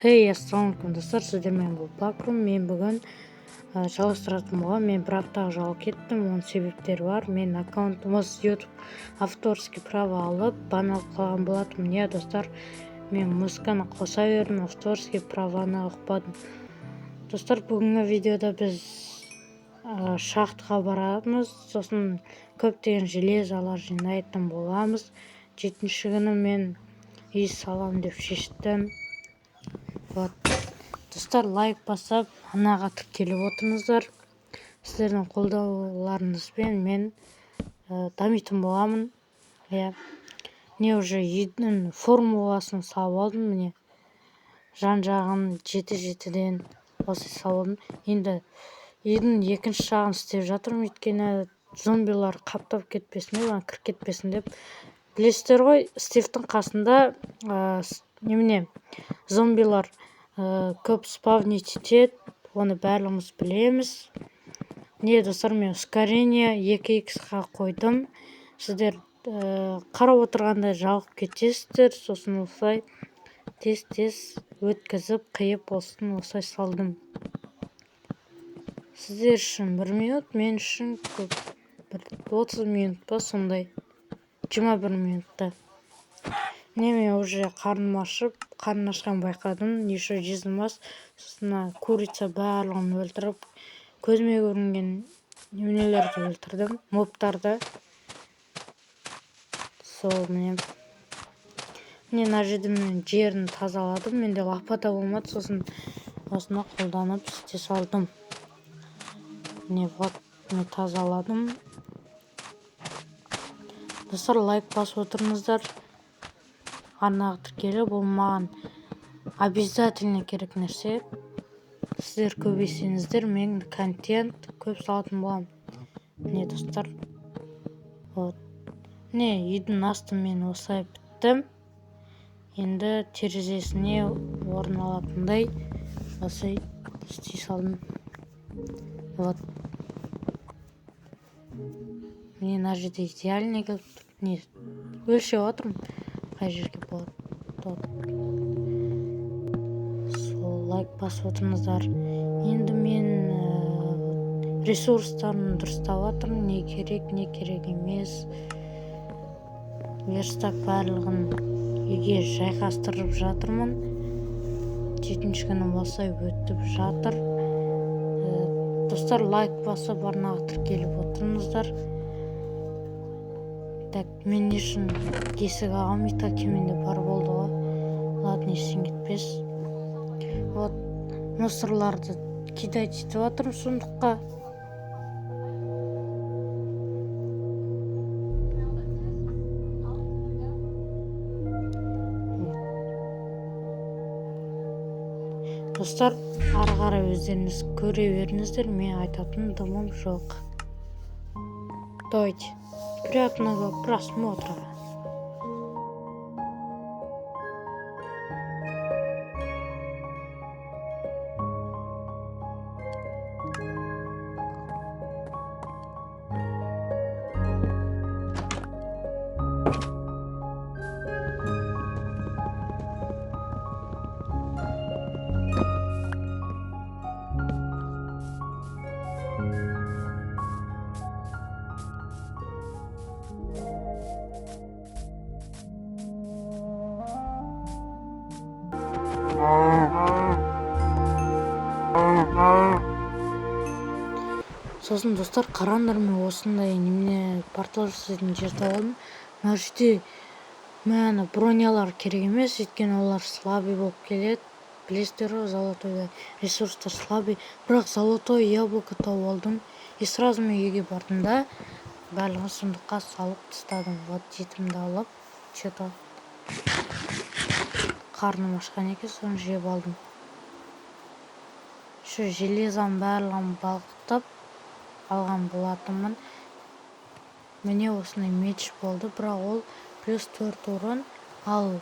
Ассалаумалейкум достар, сіздермен бұл Бакрум. Мен бүгін жалғастыратын болған. Мен бір аптаға жауап кеттім, оның себептері бар. Мен аккаунтымыз YouTube авторский право алып банал қылған болатым. Не достар, мен музыканы қоса бердім, авторский правоны ұқпадым. Достар, бүгінгі видеода біз шахтаға барамыз, сосын көптеген железалар жинайтын боламыз. 7-ші күні мен үй салам деп шештім. Достар, лайк басып, анаға тіркеліп отырыңыздар. Сіздердің қолдауларыңызбен мен дамитын боламын. Не уже үйдің формуласын салып алдым, міне. Жан-жағын 7-7-ден осы салып алдым. Енді үйдің екінші жағын істеп жатырмын, өйткені зомбилар қаптап кетпесін, кіріп кетпесін деп. Білесіздер ғой, Стивтің қасында зомбилар көп спавнить етеді, оны барлығымыз білеміз. Не достар, мен ускорение 2х қойдым. Сіздер қарап отырғанда жалғып кетесіздер, сосын осылай тез өткізіп қиып осылай салдым. Сіздер үшін 1 минут, мен үшін 30 минут па сондай, 21 минутта. Мен уже қарным ашқан байқадым, еще жездім-ас, сосын курица барлығын өлтіріп, көзіме көрінген неменелерді өлтірдім, моптарды. Сол міне мына жерде мен жерін тазаладым, менде лопата болмады, сосын осыны қолданып істе салдым. Мен тазаладым. Достар, лайк басып отырыңыздар. Анаға тіркеліп, бұл маған обязательно керек нәрсе. Сіздер көбейсеңіздер, мен контент көп салатын болам. Не достар, үйдің астын мен осылай біттім. Енді терезесіне орын алатындай осылай істей салдым. Мен мына жерде идеальный келіп тұр. Өлшеп отырмын, қай жерге болады. Сол лайк басып отырыңыздар. Енді мен ресурстарын дұрыстап жатырмын, не керек емес. Верстак барлығын үйге жайғастырып жатырмын. 7-ші күнім осылай өтіп жатыр. Достар, лайк басып анаға тіркеліп отырыңыздар. Мен не үшін есік ағам итакеменде бар болды ғой. Ладно, ешсен кетпес. Мусорларды кидать етіп жатырмын сундыққа. Достар, ары қарай өздеріңіз көре беріңіздер, мен айтатын дымым жоқ. Давайте, приятного просмотра. Сосын достар, қараңдар, мен осындай немене портал жасайтын жер тауып алдым. Мына жерде мені бронялар керек емес, өйткені олар слабый болып келеді. Білесіздер ғой, золотойда ресурстар слабый, бірақ золотой яблоко тауып алдым. И сразу мен үйге бардым да, барлығын сундыққа салып тастадым. Жетімді алып, что-то қарным ашқан екен, соны жеп алдым. Şu железаның барлығын балқытып алған болатынмын. Міне осындай меч болды, бірақ ол +4 урын, ал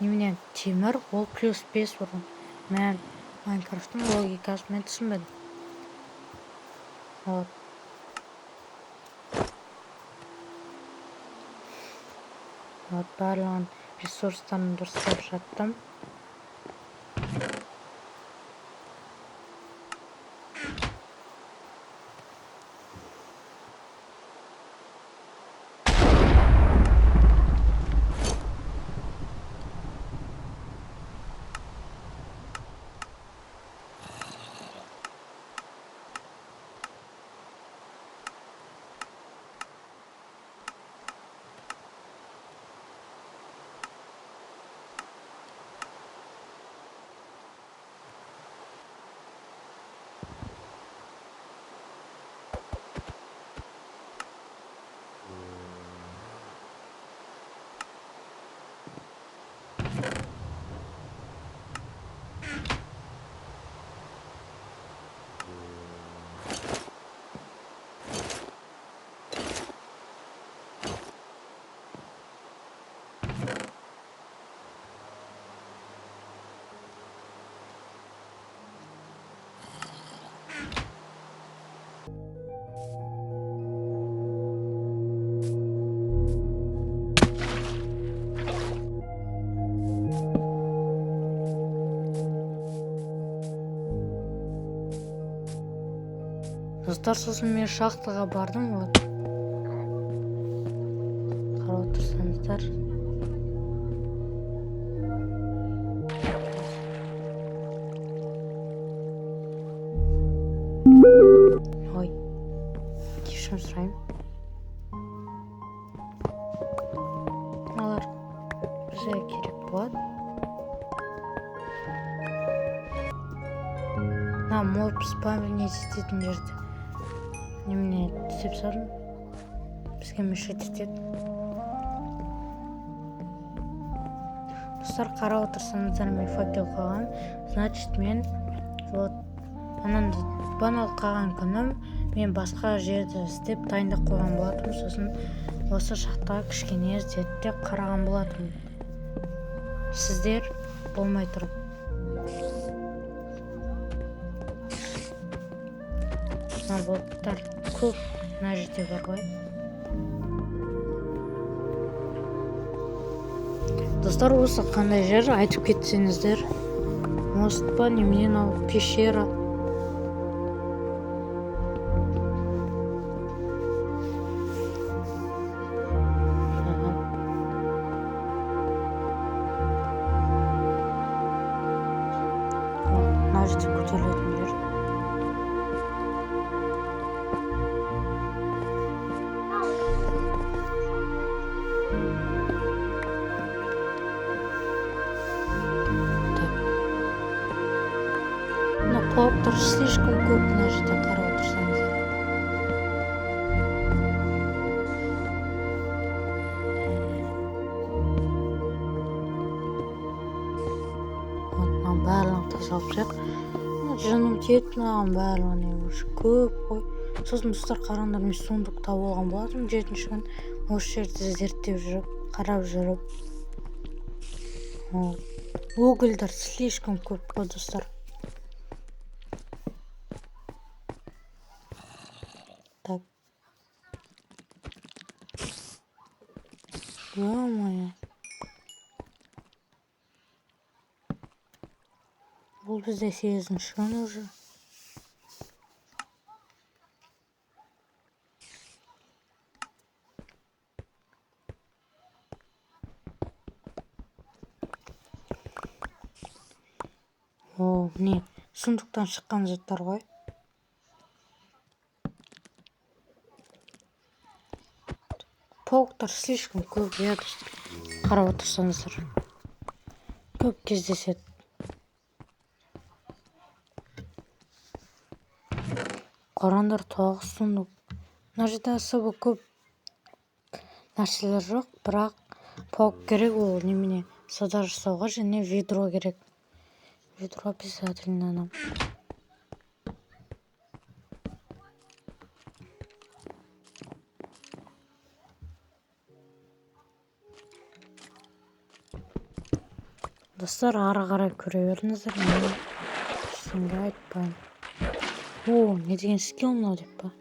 неменен темір, ол +5 урын. Мен Майнкрафттың логикасын мен түсінбедім. Барлығын ресурстарын дұрыстап жаттым. Достар, сосын мен шахтаға бардым, вот. Қарап отырсаңыздар. Ой, кешірім сұраймын. Мыналар бізге керек болады. Морп спавнить ететін жерде немене істеп салдым, бізге мешет етеді. Достар, қарап отырсаңыздар, мен факел қойған, значит мен вот анан банал қалған күнім мен басқа жерді істеп дайындап қойған болатынмын. Сосын осы шахтаға кішкене зерттеп қараған болатынмын. Сіздер болмай тұрып. Болттар көп мына жерде бар ғой. Достар, осы қандай жер айтып кетсеңіздер. Мост па, немене мынау пещера. Мына жерде көтерілетін жер. Пауктар слишком көп мына жерде, қарап отырсаңыздар. Мынау барлығын тазалап тастайық. Жыным тиеді мынаған барлығын, уже көп қой. Сосын достар, қараңдар, мен сундук тауып алған болатынмын 7-ші күн. Осы жерді зерттеп жүріп, қарап жүріп. Угольдар слишком көп қой, достар. Так. Ё-моё. Бұл бізде 8-ші күн уже. Не, сундуктан шыққан заттар ғой. Пауктар слишком көп, қарап отырсаңыздар. Көп кездеседі. Қараңдар, 9 сундук. Мына жерде особо көп нәрселер жоқ, бірақ паук керек, ол немене сауда жасауға, және ведро керек. Ведро обязательно нам. Достар, ары қарай көре беріңіздер, мен ештеңе айтпаймын. Не деген скилл мынау деп па?